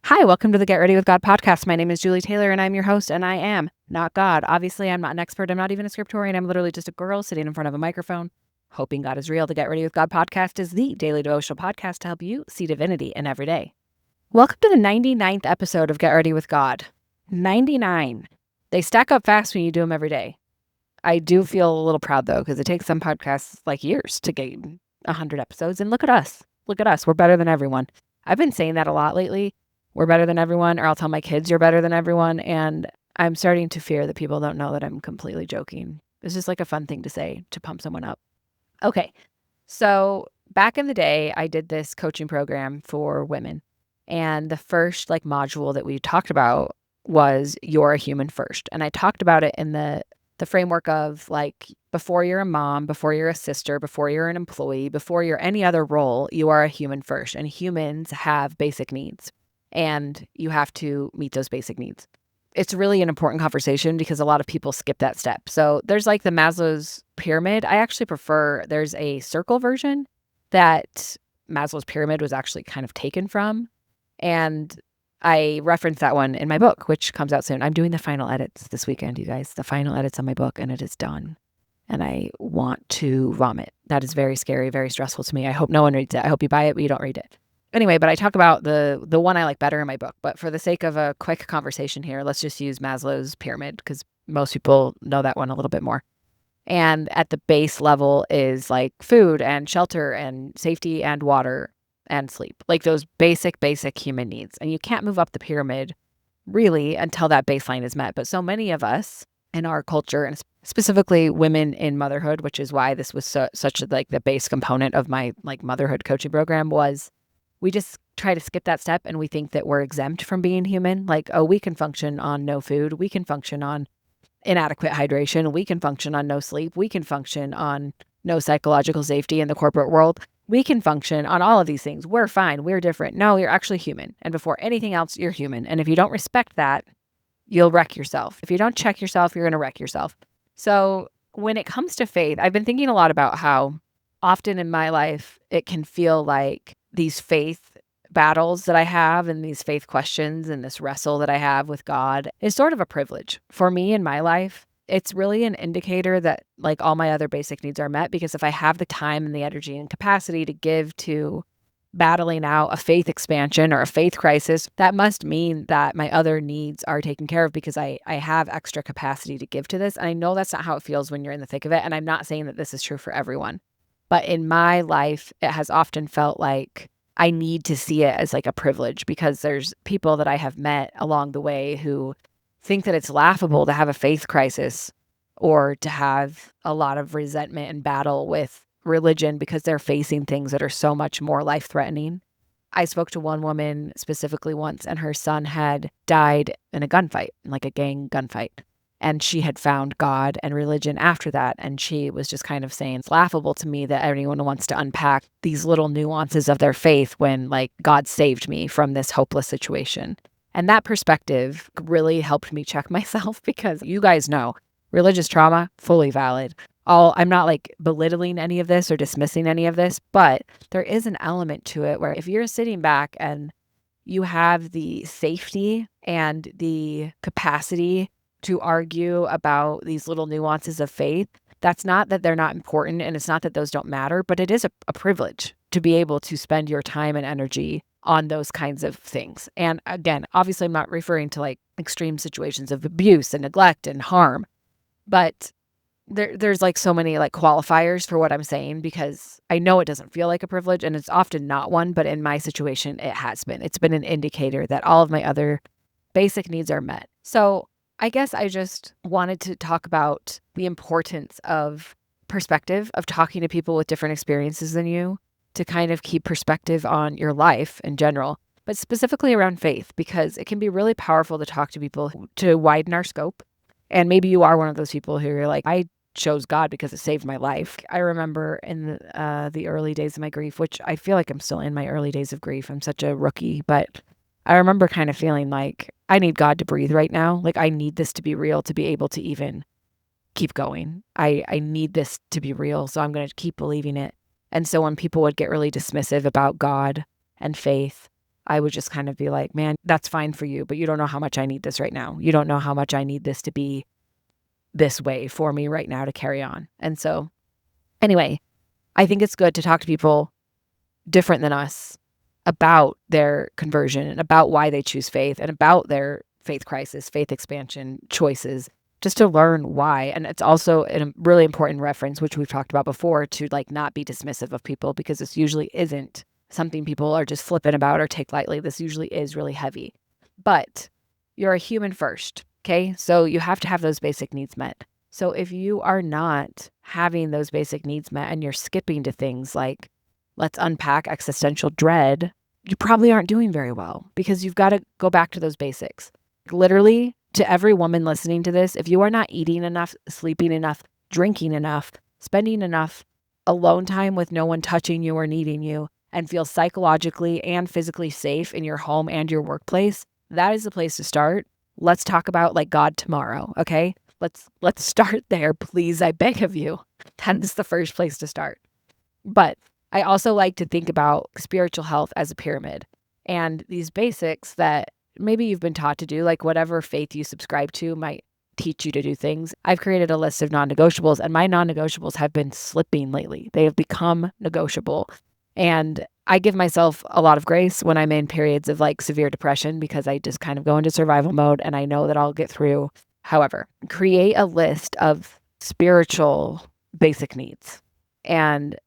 Hi, welcome to the Get Ready with God podcast. My name is Julie Taylor and I'm your host, and I am not God. Obviously, I'm not an expert. I'm not even a scriptorian. I'm literally just a girl sitting in front of a microphone, hoping God is real. The Get Ready with God podcast is the daily devotional podcast to help you see divinity in every day. Welcome to the 99th episode of Get Ready with God. 99. They stack up fast when you do them every day. I do feel a little proud, though, because it takes some podcasts like years to gain 100 episodes. And look at us. Look at us. We're better than everyone. I've been saying that a lot lately. We're better than everyone, or I'll tell my kids you're better than everyone. And I'm starting to fear that people don't know that I'm completely joking. It's just like a fun thing to say to pump someone up. Okay. So back in the day, I did this coaching program for women. And the first module that we talked about was you're a human first. And I talked about it in the framework of before you're a mom, before you're a sister, before you're an employee, before you're any other role, you are a human first. And humans have basic needs. And you have to meet those basic needs. It's really an important conversation because a lot of people skip that step. So there's the Maslow's pyramid. I actually prefer, there's a circle version that Maslow's pyramid was actually kind of taken from. And I referenced that one in my book, which comes out soon. I'm doing the final edits this weekend, you guys, the final edits on my book, and it is done. And I want to vomit. That is very scary, very stressful to me. I hope no one reads it. I hope you buy it, but you don't read it. Anyway, but I talk about the one I like better in my book. But for the sake of a quick conversation here, let's just use Maslow's pyramid because most people know that one a little bit more. And at the base level is food and shelter and safety and water and sleep, those basic human needs. And you can't move up the pyramid really until that baseline is met. But so many of us in our culture, and specifically women in motherhood, which is why this was such the base component of my motherhood coaching program, was we just try to skip that step and we think that we're exempt from being human. We can function on no food. We can function on inadequate hydration. We can function on no sleep. We can function on no psychological safety in the corporate world. We can function on all of these things. We're fine. We're different. No, you're actually human. And before anything else, you're human. And if you don't respect that, you'll wreck yourself. If you don't check yourself, you're going to wreck yourself. So when it comes to faith, I've been thinking a lot about how often in my life, it can feel like these faith battles that I have and these faith questions and this wrestle that I have with God is sort of a privilege for me in my life. It's really an indicator that all my other basic needs are met, because if I have the time and the energy and capacity to give to battling out a faith expansion or a faith crisis, that must mean that my other needs are taken care of because I have extra capacity to give to this. And I know that's not how it feels when you're in the thick of it. And I'm not saying that this is true for everyone. But in my life, it has often felt like I need to see it as a privilege, because there's people that I have met along the way who think that it's laughable to have a faith crisis or to have a lot of resentment and battle with religion because they're facing things that are so much more life-threatening. I spoke to one woman specifically once, and her son had died in a gunfight, a gang gunfight. And she had found God and religion after that. And she was just kind of saying, it's laughable to me that anyone wants to unpack these little nuances of their faith when God saved me from this hopeless situation. And that perspective really helped me check myself, because you guys know religious trauma, fully valid. I'm not belittling any of this or dismissing any of this, but there is an element to it where if you're sitting back and you have the safety and the capacity to argue about these little nuances of faith, that's not that they're not important, and it's not that those don't matter, but it is a privilege to be able to spend your time and energy on those kinds of things. And again, obviously I'm not referring to extreme situations of abuse and neglect and harm, but there's so many qualifiers for what I'm saying, because I know it doesn't feel like a privilege, and it's often not one, but in my situation, it has been. It's been an indicator that all of my other basic needs are met. So I guess I just wanted to talk about the importance of perspective, of talking to people with different experiences than you, to kind of keep perspective on your life in general, but specifically around faith, because it can be really powerful to talk to people to widen our scope. And maybe you are one of those people who are I chose God because it saved my life. I remember in the early days of my grief, which I feel like I'm still in my early days of grief. I'm such a rookie, but I remember kind of feeling I need God to breathe right now. I need this to be real to be able to even keep going. I need this to be real, so I'm going to keep believing it. And so when people would get really dismissive about God and faith, I would just kind of be like, man, that's fine for you, but you don't know how much I need this right now. You don't know how much I need this to be this way for me right now to carry on. And so anyway, I think it's good to talk to people different than us about their conversion and about why they choose faith and about their faith crisis, faith expansion choices, just to learn why. And it's also a really important reference, which we've talked about before, to like not be dismissive of people, because this usually isn't something people are just flippant about or take lightly. This usually is really heavy. But you're a human first, okay? So you have to have those basic needs met. So if you are not having those basic needs met and you're skipping to things like, let's unpack existential dread, you probably aren't doing very well, because you've got to go back to those basics. Literally, to every woman listening to this, if you are not eating enough, sleeping enough, drinking enough, spending enough alone time with no one touching you or needing you, and feel psychologically and physically safe in your home and your workplace, that is the place to start. Let's talk about like God tomorrow, okay? Let's start there, please. I beg of you. That is the first place to start. But I also like to think about spiritual health as a pyramid, and these basics that maybe you've been taught to do, like whatever faith you subscribe to might teach you to do things. I've created a list of non-negotiables, and my non-negotiables have been slipping lately. They have become negotiable. And I give myself a lot of grace when I'm in periods of like severe depression, because I just kind of go into survival mode and I know that I'll get through. However, create a list of spiritual basic needs, and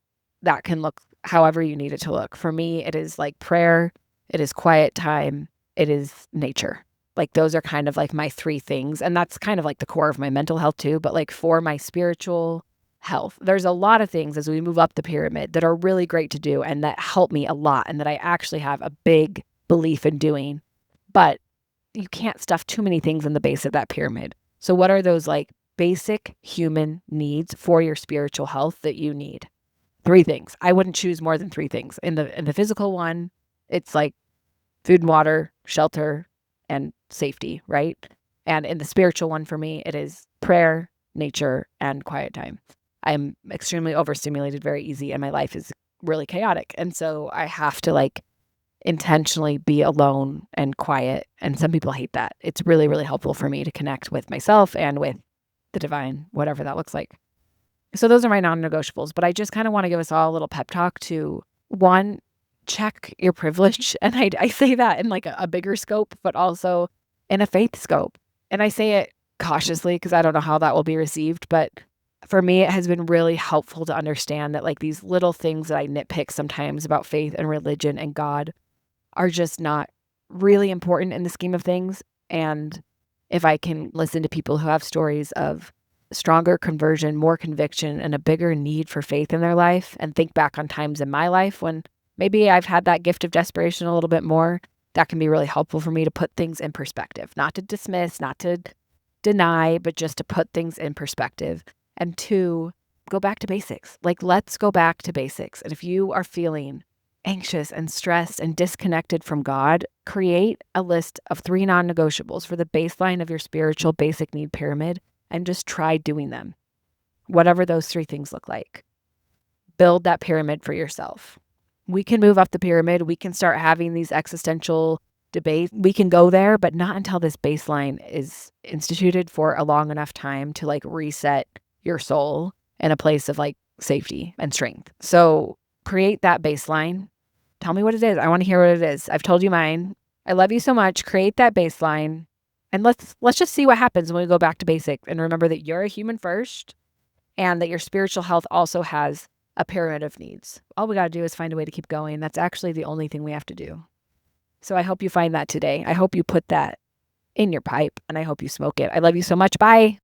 that can look however you need it to look. For me, it is like prayer, it is quiet time, it is nature. Like those are kind of like my three things. And that's kind of like the core of my mental health too. But like for my spiritual health, there's a lot of things as we move up the pyramid that are really great to do and that help me a lot and that I actually have a big belief in doing. But you can't stuff too many things in the base of that pyramid. So what are those like basic human needs for your spiritual health that you need? 3 things. I wouldn't choose more than 3 things. In the physical one, it's like food and water, shelter, and safety, right? And in the spiritual one for me, it is prayer, nature, and quiet time. I'm extremely overstimulated very easy, and my life is really chaotic. And so I have to like intentionally be alone and quiet. And some people hate that. It's really, really helpful for me to connect with myself and with the divine, whatever that looks like. So those are my non-negotiables, but I just kind of want to give us all a little pep talk to, one, check your privilege. And I say that in like a bigger scope, but also in a faith scope. And I say it cautiously because I don't know how that will be received. But for me, it has been really helpful to understand that like these little things that I nitpick sometimes about faith and religion and God are just not really important in the scheme of things. And if I can listen to people who have stories of stronger conversion, more conviction, and a bigger need for faith in their life, and think back on times in my life when maybe I've had that gift of desperation a little bit more, that can be really helpful for me to put things in perspective, not to dismiss, not to deny, but just to put things in perspective. And 2, go back to basics. Like, let's go back to basics. And if you are feeling anxious and stressed and disconnected from God, create a list of 3 non-negotiables for the baseline of your spiritual basic need pyramid and just try doing them, whatever those 3 things look like. Build that pyramid for yourself. We can move up the pyramid. We can start having these existential debates. We can go there, but not until this baseline is instituted for a long enough time to like reset your soul in a place of like safety and strength. So create that baseline. Tell me what it is. I want to hear what it is. I've told you mine. I love you so much. Create that baseline. And let's just see what happens when we go back to basics, and remember that you're a human first and that your spiritual health also has a pyramid of needs. All we got to do is find a way to keep going. That's actually the only thing we have to do. So I hope you find that today. I hope you put that in your pipe, and I hope you smoke it. I love you so much. Bye.